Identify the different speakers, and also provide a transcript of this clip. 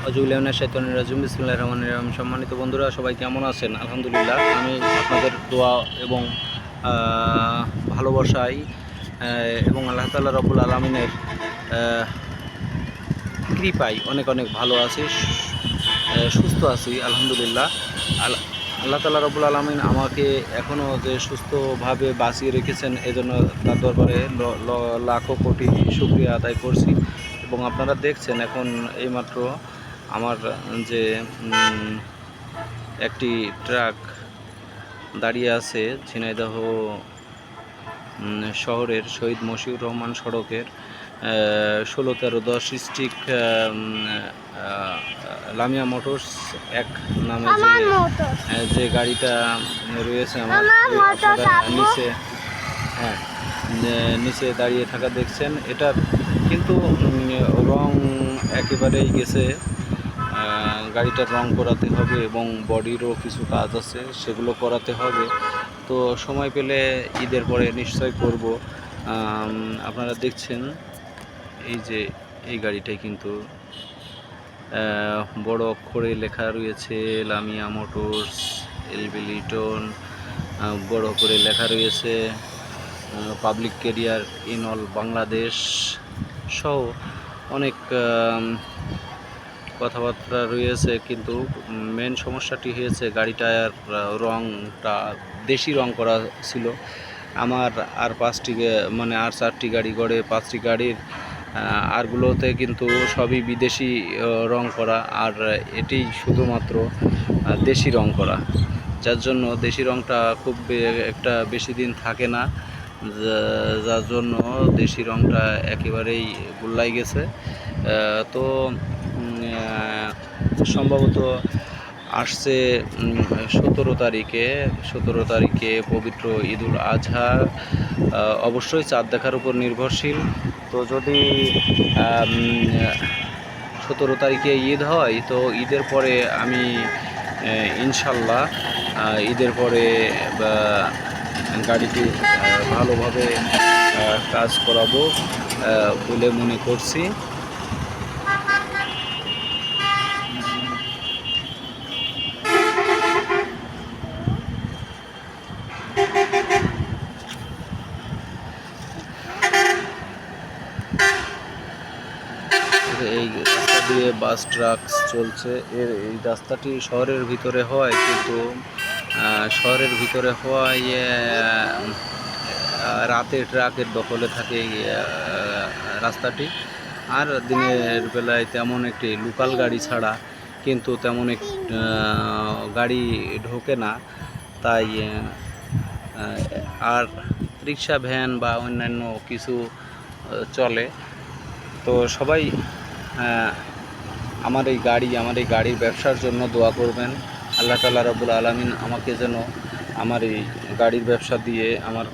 Speaker 1: আউযুবিল্লাহি শাইতানির রাজিম বিসমিল্লাহির রহমানির রহিম। সম্মানিত বন্ধুরা, সবাই কেমন আছেন? আলহামদুলিল্লাহ, আমি আপনাদের দোয়া এবং ভালোবাসায় এবং আল্লাহ তাআলা রব্বুল আলামিনের কৃপায় অনেক অনেক ভালো আছি, সুস্থ আছি আলহামদুলিল্লাহ। আল্লাহ তাআলা রব্বুল আলামিন আমাকে এখনও যে সুস্থভাবে বাঁচিয়ে রেখেছেন, এজন্য তার দরবারে লাখো কোটি শুকরিয়া আদায় করছি। এবং আপনারা দেখছেন এখন এইমাত্র আমার যে একটি ট্রাক দাঁড়িয়ে আছে ঝিনাইদহ শহরের শহীদ মশিউর রহমান সড়কের 16-13-10 স্ট্রিক্ট লামিয়া মোটরস এক নামে যে গাড়িটা রয়েছে আমার নিচে, হ্যাঁ, নিচে দাঁড়িয়ে থাকা দেখছেন। এটার কিন্তু রং একেবারেই গেছে, গাড়িটার রং করাতে হবে এবং বডিরও কিছু কাজ আছে, সেগুলো করাতে হবে। তো সময় পেলে ঈদের পরে নিশ্চয় করব। আপনারা দেখছেন এই যে এই গাড়িটাই কিন্তু বড় অক্ষরে লেখা রয়েছে লামিয়া মোটরস এলবি লিটন, বড় করে লেখা রয়েছে public career in all Bangladesh সহ অনেক কথাবার্তা রয়েছে। কিন্তু মেন সমস্যাটি হয়েছে গাড়িটার রংটা দেশি রং করা ছিল। আমার আর 5টি মানে আর 4টি গাড়ি গড়ে 5টি গাড়ির আরগুলোতে কিন্তু সবই বিদেশি রং করা, আর এটি শুধুমাত্র দেশি রং করা, যার জন্য দেশি রংটা খুব একটা বেশি দিন থাকে না, যার জন্য দেশি রংটা একেবারেই গুল্লাই গেছে। তো সম্ভবত আসছে 17 তারিখে পবিত্র ঈদুল আজহা, অবশ্যই চাঁদ দেখার উপর নির্ভরশীল। তো যদি 17 তারিখে ঈদ হয়, তো ঈদের পরে আমি ইনশাল্লাহ ঈদের পরে গাড়িটি ভালোভাবে কাজ করাবো বলে মনে করছি। এই রাস্তা দিয়ে বাস ট্রাক চলছে। এই রাস্তাটি শহরের ভিতরে হয়, কিন্তু শহরের ভিতরে হওয়ায় রাতে ট্রাকের দখলে থাকে রাস্তাটি। আর দিনের বেলায় তেমন একটি লোকাল গাড়ি ছাড়া কিন্তু তেমন এক গাড়ি ঢোকে না, তাই আর রিক্সা ভ্যান বা অন্যান্য কিছু চলে। তো সবাই আমার এই গাড়ির ব্যবসার জন্য দোয়া করবেন। আল্লাহ তাআলা রব্বুল আলামিন আমাকে যেন আমার এই গাড়ির ব্যবসা দিয়ে আমার